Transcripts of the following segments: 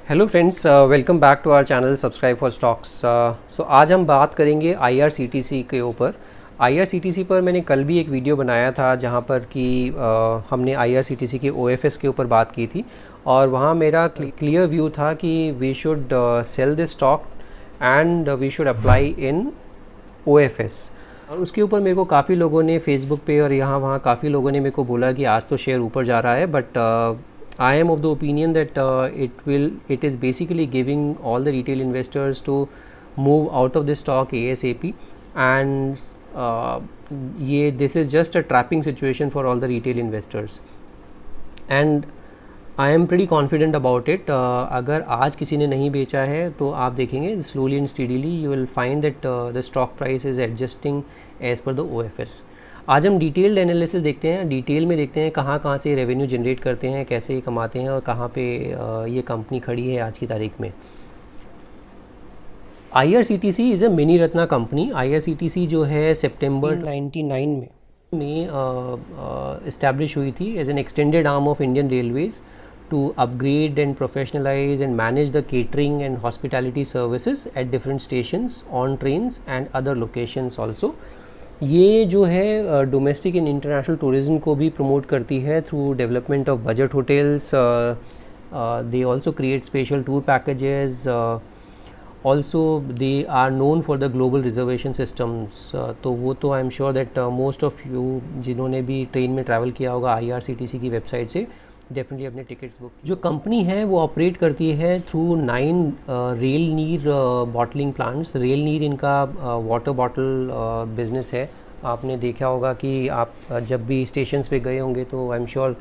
Hello friends, welcome back to our channel subscribe for stocks. So आज हम बात करेंगे आईआरसीटीसी के ऊपर। आईआरसीटीसी पर मैंने कल भी एक वीडियो बनाया था जहां पर कि हमने आईआरसीटीसी के ओएफएस के ऊपर बात की थी और वहां मेरा क्लियर व्यू था कि we should sell this stock and we should apply in OFS. और उसके ऊपर मेरे को काफ़ी लोगों ने फेसबुक पे और यहाँ वहाँ काफ़ी लोगों ने मेरे को बोला कि आज तो शेयर ऊपर जा रहा है, but I am of the opinion that it is basically giving all the retail investors to move out of this stock ASAP, and this is just a trapping situation for all the retail investors and I am pretty confident about it. अगर आज किसी ने नहीं बेचा है तो आप देखेंगे slowly and steadily you will find that the stock price is adjusting as per the OFS. आज हम डिटेल्ड एनालिसिस देखते हैं, डिटेल में देखते हैं कहाँ कहाँ से रेवेन्यू जनरेट करते हैं, कैसे ये कमाते हैं और कहाँ पे ये कंपनी खड़ी है आज की तारीख में। IRCTC is a mini Ratna company. IRCTC जो है सितंबर 99 में इस्टेब्लिश हुई थी as an extended arm of Indian railways to upgrade and professionalize and manage the catering and hospitality services at different stations on trains and other locations also. ये जो है domestic and international tourism को भी promote करती है through development of budget hotels. They also create special tour packages. Also they are known for the global reservation systems. तो वो तो I am sure that most of you जिन्होंने भी train में ट्रैवल किया होगा आईआरसीटीसी की वेबसाइट से डेफिनेटली अपने टिकट्स बुक। जो कंपनी है वो ऑपरेट करती है थ्रू 9 रेल नीर बॉटलिंग प्लांट्स। रेल नीर इनका वाटर बॉटल बिज़नेस है। आपने देखा होगा कि आप जब भी स्टेशंस पे गए होंगे तो आई एम श्योर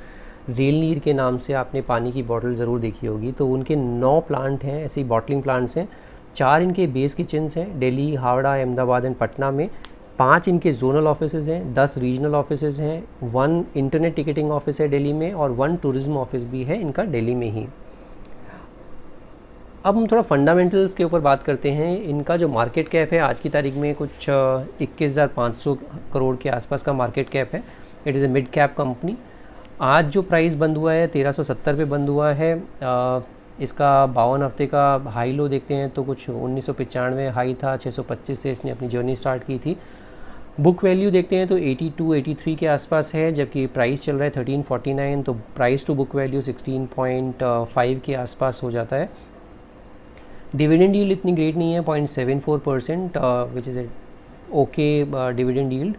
रेल नीर के नाम से आपने पानी की बॉटल ज़रूर देखी होगी। तो उनके 9 प्लांट हैं, ऐसे ही बॉटलिंग प्लांट्स हैं। 4 इनके बेस किचन्स हैं दिल्ली, हावड़ा, अहमदाबाद एंड पटना में। 5 इनके जोनल ऑफिसेज़ हैं, 10 रीजनल ऑफिसेज़ हैं, 1 इंटरनेट टिकटिंग ऑफिस है दिल्ली में और 1 टूरिज़्म ऑफिस भी है इनका दिल्ली में ही। अब हम थोड़ा फंडामेंटल्स के ऊपर बात करते हैं। इनका जो मार्केट कैप है आज की तारीख में कुछ 21,500 करोड़ के आसपास का मार्केट कैप है। It is a mid cap company. आज जो प्राइस बंद हुआ है 1370 पे बंद हुआ है। इसका 52 हफ्ते का हाई लो देखते हैं तो कुछ 1995 हाई था, 625 से इसने अपनी जर्नी स्टार्ट की थी। बुक वैल्यू देखते हैं तो 82-83 के आसपास है, जबकि प्राइस चल रहा है 1349, तो प्राइस टू बुक वैल्यू 16.5 के आसपास हो जाता है। डिविडेंड यील्ड इतनी ग्रेट नहीं है, 0.74%, which is a okay dividend yield.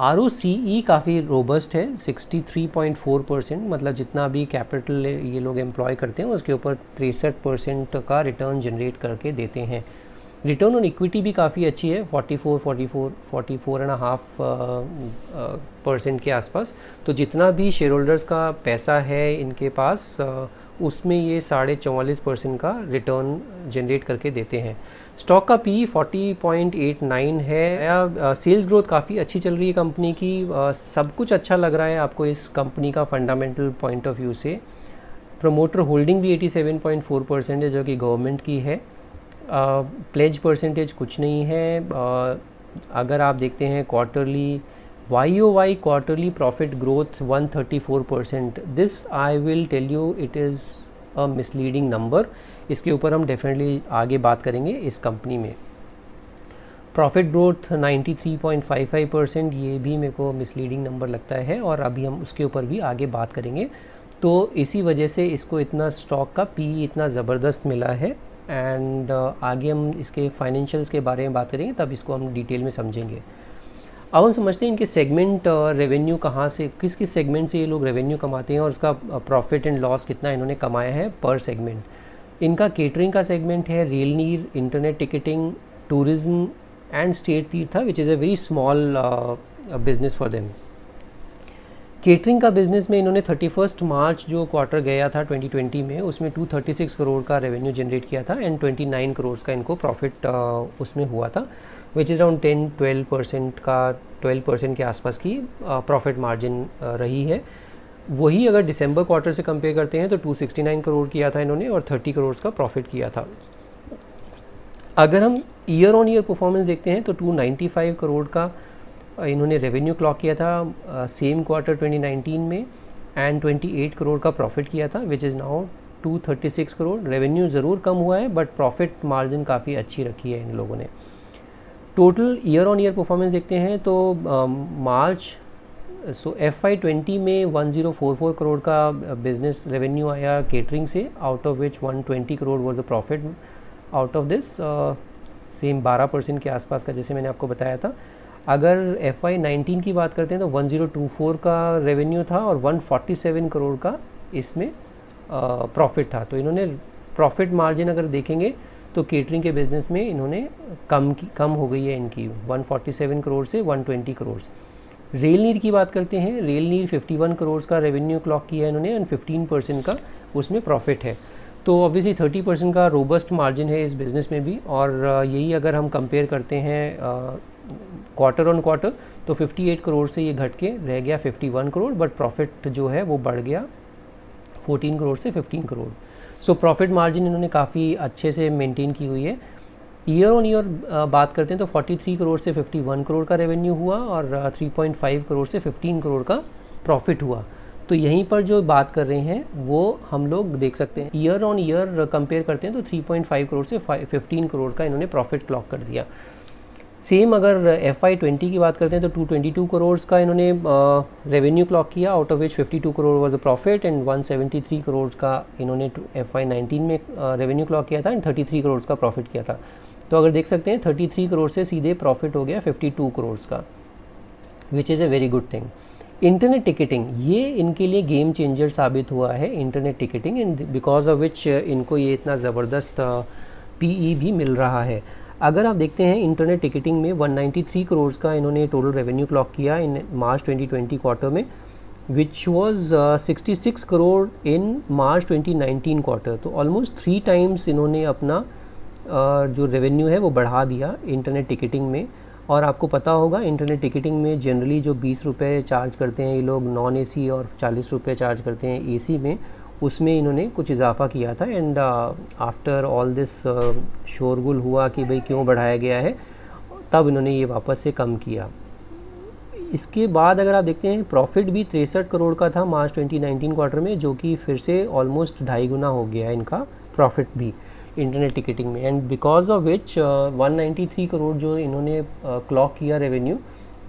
ROCE काफ़ी रोबस्ट है, 63.4%, मतलब जितना भी कैपिटल ये लोग एम्प्लॉय करते हैं उसके ऊपर 63% का रिटर्न जनरेट करके देते हैं। रिटर्न ऑन इक्विटी भी काफ़ी अच्छी है, 44.5% के आसपास। तो जितना भी शेयर होल्डर्स का पैसा है इनके पास उसमें ये 44.5% का रिटर्न जनरेट करके देते हैं। स्टॉक का पी 40.89 है। सेल्स ग्रोथ काफ़ी अच्छी चल रही है कंपनी की। सब कुछ अच्छा लग रहा है आपको इस कंपनी का फंडामेंटल पॉइंट ऑफ व्यू से। प्रमोटर होल्डिंग भी 87.4% है जो कि गवर्नमेंट की है। प्लेज परसेंटेज कुछ नहीं है। अगर आप देखते हैं quarterly YOY quarterly profit growth 134%। This I will tell you it is a misleading number. इसके ऊपर हम डेफिनेटली आगे बात करेंगे इस कंपनी में। प्रॉफिट ग्रोथ 93.55%, ये भी मेरे को मिसलीडिंग नंबर लगता है और अभी हम उसके ऊपर भी आगे बात करेंगे। तो इसी वजह से इसको इतना स्टॉक का पी इतना ज़बरदस्त मिला है एंड आगे हम इसके फाइनेंशियल्स के बारे में बात करेंगे, तब इसको हम डिटेल में समझेंगे। अब हम समझते हैं इनके सेगमेंट रेवेन्यू कहाँ से, किस किस सेगमेंट से ये लोग रेवेन्यू कमाते हैं और उसका प्रॉफिट एंड लॉस कितना इन्होंने कमाया है पर सेगमेंट। इनका केटरिंग का सेगमेंट है, रेल नीर, internet ticketing, tourism and state Tirtha, which is a very small business for them. Catering का बिज़नेस में इन्होंने 31 मार्च जो क्वार्टर गया था 2020 में, उसमें 236 करोड़ का रेवेन्यू जनरेट किया था एंड 29 करोड़ का इनको प्रॉफिट उसमें हुआ था, विच इज़ अराउंड 10-12% का 12% के आसपास की प्रॉफिट मार्जिन रही है। वही अगर दिसंबर क्वार्टर से कंपेयर करते हैं तो 269 करोड़ किया था इन्होंने और 30 करोड़ का प्रॉफिट किया था। अगर हम ईयर ऑन ईयर परफॉर्मेंस देखते हैं तो 295 करोड़ का इन्होंने रेवेन्यू क्लॉक किया था सेम क्वार्टर 2019 में एंड 28 करोड़ का प्रॉफिट किया था, which is now 236 crore. Revenue ज़रूर कम हुआ है बट प्रॉफिट मार्जिन काफ़ी अच्छी रखी है इन लोगों ने। Total year on year performance देखते हैं तो मार्च FY20 में 1044 करोड़ का बिजनेस रेवेन्यू आया केटरिंग से, out of which 120 crore was the profit out of this, same 12% के आसपास का जैसे मैंने आपको बताया था। अगर FY19 की बात करते हैं तो 1024 का रेवेन्यू था और 147 करोड़ का इसमें प्रॉफिट था। तो इन्होंने प्रॉफिट मार्जिन अगर देखेंगे तो केटरिंग के बिज़नेस में इन्होंने कम हो गई है इनकी 147 करोड़ से 120 करोड़। रेल नीर की बात करते हैं, रेल नीर 51 करोड़ का रेवेन्यू क्लॉक किया है इन्होंने एंड 15% का उसमें प्रॉफिट है। तो ऑब्वियसली 30% का रोबस्ट मार्जिन है इस बिज़नेस में भी। और यही अगर हम कंपेयर करते हैं क्वार्टर ऑन क्वार्टर तो 58 करोड़ से ये घट के रह गया 51 करोड़, बट प्रॉफिट जो है वो बढ़ गया 14 करोड़ से 15 करोड़। सो प्रॉफिट मार्जिन इन्होंने काफ़ी अच्छे से मेंटेन की हुई है। ईयर ऑन ईयर बात करते हैं तो 43 करोड़ से 51 करोड़ का रेवेन्यू हुआ और 3.5 करोड़ से 15 करोड़ का प्रॉफिट हुआ। तो यहीं पर जो बात कर रहे हैं वो हम लोग देख सकते हैं। ईयर ऑन ईयर कंपेयर करते हैं तो 3.5 करोड़ से 15 करोड़ का इन्होंने प्रॉफिट क्लॉक कर दिया। सेम अगर FY20 की बात करते हैं तो 222 करोड़ का इन्होंने रेवेन्यू क्लॉक किया, out of which 52 crore was a profit and 173 crore का इन्होंने FY19 में रेवेन्यू क्लॉक किया था एंड 33 करोड़ का प्रॉफिट किया था। तो अगर देख सकते हैं 33 करोड़ से सीधे प्रॉफिट हो गया 52 करोड़ का, which is a very good thing. Internet ticketing ये इनके लिए गेम चेंजर साबित हुआ है, internet ticketing, and because of which इनको ये इतना ज़बरदस्त PE भी मिल रहा है। अगर आप देखते हैं इंटरनेट टिकटिंग में 193 करोड़ का इन्होंने टोटल रेवेन्यू क्लॉक किया इन मार्च 2020 क्वार्टर में, which was 66 crore in March 2019 quarter. तो ऑलमोस्ट 3 टाइम्स इन्होंने अपना जो रेवेन्यू है वो बढ़ा दिया इंटरनेट टिकटिंग में। और आपको पता होगा इंटरनेट टिकटिंग में जनरली जो 20 रुपये चार्ज करते हैं ये लोग नॉन AC और 40 रुपये चार्ज करते हैं AC में, उसमें इन्होंने कुछ इजाफा किया था। एंड आफ्टर ऑल दिस शोरगुल हुआ कि भाई क्यों बढ़ाया गया है, तब इन्होंने ये वापस से कम किया। इसके बाद अगर आप देखते हैं प्रॉफिट भी 63 करोड़ का था मार्च 2019 क्वार्टर में, जो कि फिर से ऑलमोस्ट 2.5 गुना हो गया है इनका प्रॉफिट भी इंटरनेट टिकटिंग में। And because of which 193 crore जो इन्होंने क्लॉक किया revenue,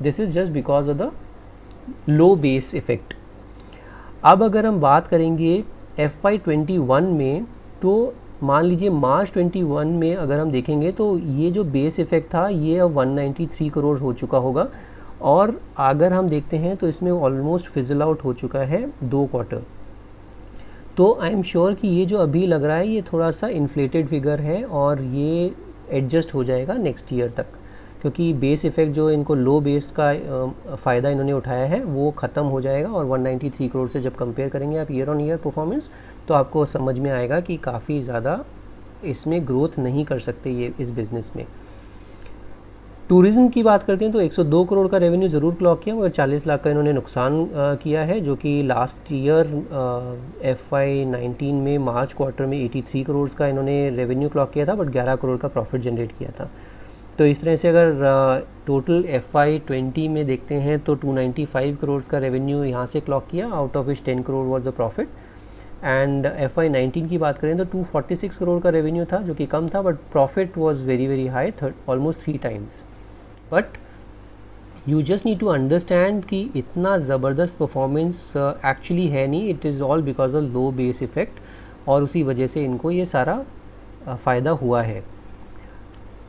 this is just because of the low base effect. अब अगर हम बात करेंगे FY21 में, तो मान लीजिए मार्च 21 में अगर हम देखेंगे तो ये जो बेस इफ़ेक्ट था ये अब 193 करोड़ हो चुका होगा। और अगर हम देखते हैं तो इसमें ऑलमोस्ट फिजल आउट हो चुका है 2 क्वार्टर। तो आई एम श्योर कि ये जो अभी लग रहा है ये थोड़ा सा इन्फ्लेटेड फिगर है और ये एडजस्ट हो जाएगा नेक्स्ट ईयर तक, क्योंकि बेस इफ़ेक्ट जो इनको लो बेस का फ़ायदा इन्होंने उठाया है वो ख़त्म हो जाएगा। और 193 करोड़ से जब कंपेयर करेंगे आप ईयर ऑन ईयर परफॉर्मेंस, तो आपको समझ में आएगा कि काफ़ी ज़्यादा इसमें ग्रोथ नहीं कर सकते ये इस बिज़नेस में। टूरिज़्म की बात करते हैं तो 102 करोड़ का रेवेन्यू ज़रूर क्लॉक किया, मगर 40 लाख का इन्होंने नुकसान किया है, जो कि लास्ट ईयर FY19 में मार्च क्वार्टर में 83 करोड़ का इन्होंने रेवेन्यू क्लॉक किया था, बट 11 करोड़ का प्रॉफिट जनरेट किया था। तो इस तरह से अगर टोटल FY20 में देखते हैं तो 295 करोड़ का रेवेन्यू यहाँ से क्लॉक किया, out of which 10 crore was the profit. And FY19 की बात करें तो 246 करोड़ का रेवेन्यू था, जो कि कम था, but profit was very very high, almost 3 times. But you just need to understand कि इतना ज़बरदस्त परफॉर्मेंस एक्चुअली है नहीं, it is all because of low base effect, और उसी वजह से इनको ये सारा फ़ायदा हुआ है।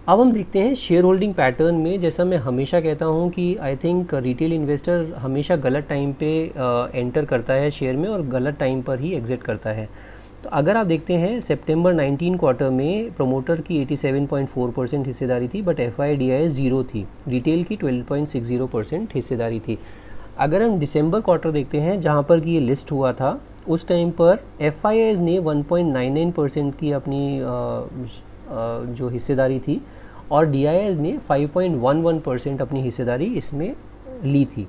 अब हम देखते हैं शेयर होल्डिंग पैटर्न में। जैसा मैं हमेशा कहता हूँ कि आई थिंक रिटेल इन्वेस्टर हमेशा गलत टाइम पे एंटर करता है शेयर में और गलत टाइम पर ही एग्ज़िट करता है। तो अगर आप देखते हैं सितंबर 19 क्वार्टर में प्रोमोटर की 87.4% हिस्सेदारी थी, बट FIDIS 0 थी, रिटेल की 12.60% हिस्सेदारी थी। अगर हम दिसंबर क्वार्टर देखते हैं जहाँ पर कि ये लिस्ट हुआ था, उस टाइम पर FIS ने 1.99% की अपनी जो हिस्सेदारी थी और DIS ने 5.11% अपनी हिस्सेदारी इसमें ली थी,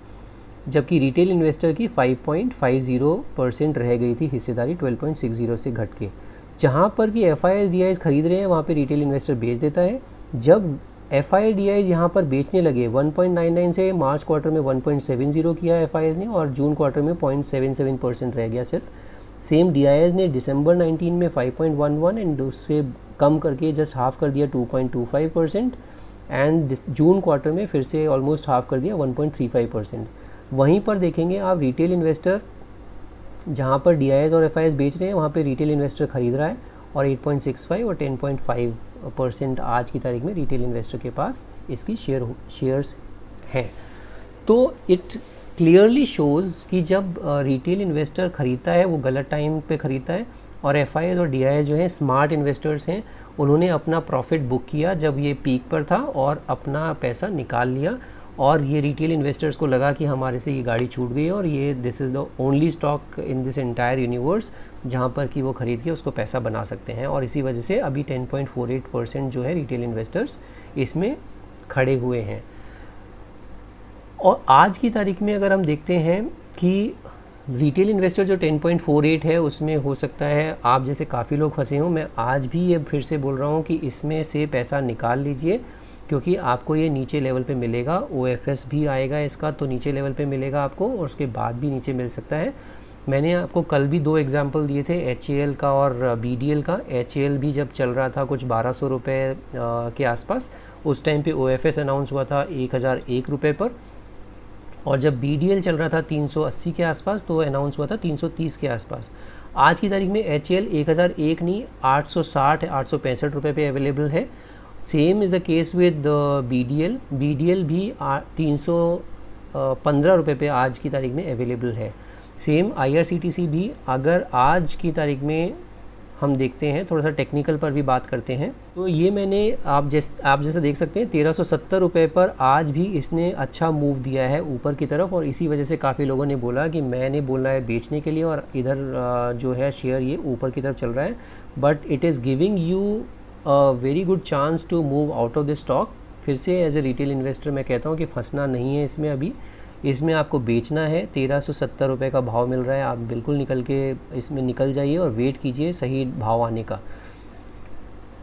जबकि रिटेल इन्वेस्टर की 5.50% रह गई थी हिस्सेदारी 12.60 से घट के। जहाँ पर कि FIS DIS खरीद रहे हैं वहाँ पे रिटेल इन्वेस्टर बेच देता है। जब FIS DIS यहाँ पर बेचने लगे 1.99 से मार्च क्वार्टर में 1.70 किया FIS ने, और जून क्वार्टर में 0.77% रह गया सिर्फ। सेम DIS ने दिसंबर 19 में 5.11 एंड उससे कम करके जस्ट हाफ कर दिया 2.25%, एंड जून क्वार्टर में फिर से ऑलमोस्ट हाफ कर दिया 1.35%। वहीं पर देखेंगे आप रिटेल इन्वेस्टर, जहाँ पर DIS और FIS बेच रहे हैं वहाँ पे रिटेल इन्वेस्टर ख़रीद रहा है, और 8.65 और 10.5% आज की तारीख में रिटेल इन्वेस्टर के पास इसकी शेयर्स हैं। तो इट क्लियरली शोज़ कि जब रिटेल इन्वेस्टर ख़रीदता है वो गलत टाइम पे ख़रीदता है, और FIS और DIS जो हैं स्मार्ट इन्वेस्टर्स हैं, उन्होंने अपना प्रॉफिट बुक किया जब ये पीक पर था और अपना पैसा निकाल लिया, और ये रिटेल इन्वेस्टर्स को लगा कि हमारे से ये गाड़ी छूट गई है और ये this is the only stock in this entire universe जहाँ पर कि वो ख़रीद के उसको पैसा बना सकते हैं, और इसी वजह से अभी 10.48% जो है रिटेल इन्वेस्टर्स इसमें खड़े हुए हैं। और आज की तारीख में अगर हम देखते हैं कि रिटेल इन्वेस्टर जो 10.48 है उसमें हो सकता है आप जैसे काफ़ी लोग फंसे हों। मैं आज भी ये फिर से बोल रहा हूँ कि इसमें से पैसा निकाल लीजिए, क्योंकि आपको ये नीचे लेवल पे मिलेगा। OFS भी आएगा इसका, तो नीचे लेवल पे मिलेगा आपको, और उसके बाद भी नीचे मिल सकता है। मैंने आपको कल भी 2 एग्जांपल दिए थे, HAL का और BDL का। HAL भी जब चल रहा था कुछ 1200 रुपये के आसपास, उस टाइम पे OFS अनाउंस हुआ था 1001 रुपये पर, और जब BDL चल रहा था 380 के आसपास तो अनाउंस हुआ था 330 के आसपास। आज की तारीख में HAL 1001 नहीं 860 865 रुपये पे अवेलेबल है। Same is the case with BDL भी 315 रुपये पे आज की तारीख में अवेलेबल है। सेम IRCTC भी, अगर आज की तारीख में हम देखते हैं, थोड़ा सा टेक्निकल पर भी बात करते हैं, तो ये मैंने आप जैसा देख सकते हैं 1370 रुपये पर आज भी इसने अच्छा मूव दिया है ऊपर की तरफ, और इसी वजह से काफ़ी लोगों ने बोला कि मैंने बोला है बेचने के लिए, और इधर जो है शेयर ये ऊपर की तरफ चल रहा है, but it is giving you very good chance to move out of the stock. फिर से एज ए रिटेल इन्वेस्टर मैं कहता हूँ कि फंसना नहीं है इसमें, अभी इसमें आपको बेचना है। 1370 रुपये का भाव मिल रहा है, आप बिल्कुल निकल के इसमें निकल जाइए और वेट कीजिए सही भाव आने का।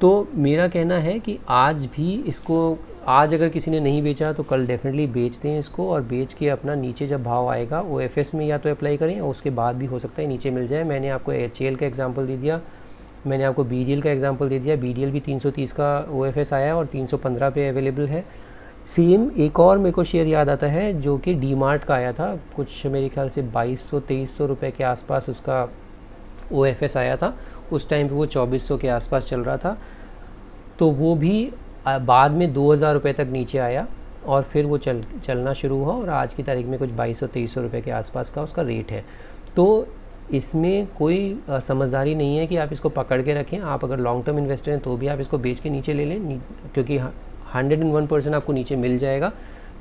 तो मेरा कहना है कि आज भी इसको, आज अगर किसी ने नहीं बेचा तो कल डेफिनेटली बेच दें इसको, और बेच के अपना नीचे जब भाव आएगा OFS में या तो अप्लाई करें, और उसके बाद भी हो सकता है नीचे मिल जाए। मैंने आपको HAL का एग्जांपल दे दिया, मैंने आपको BDL का एग्जांपल दे दिया। BDL भी 330 का OFS आया और 315 पे अवेलेबल है। सेम एक और मेरे को शेयर याद आता है जो कि DMart का आया था, कुछ मेरे ख्याल से 2200-2300 रुपये के आसपास उसका OFS आया था। उस टाइम पे वो 2400 के आसपास चल रहा था, तो वो भी बाद में 2000 रुपये तक नीचे आया, और फिर वो चलना शुरू हुआ, और आज की तारीख में कुछ 2200-2300 रुपये के आसपास का उसका रेट है। तो इसमें कोई समझदारी नहीं है कि आप इसको पकड़ के रखें। आप अगर लॉन्ग टर्म इन्वेस्टर हैं तो भी आप इसको बेच के नीचे ले लें, क्योंकि 101% आपको नीचे मिल जाएगा,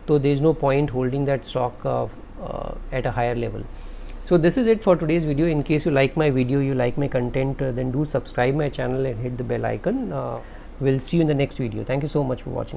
तो there is no point holding that stock at a higher level. So this is it for today's video. In case you like my video, you like my content, then do subscribe my channel and hit the bell icon. We'll see you in the next video. Thank you so much for watching.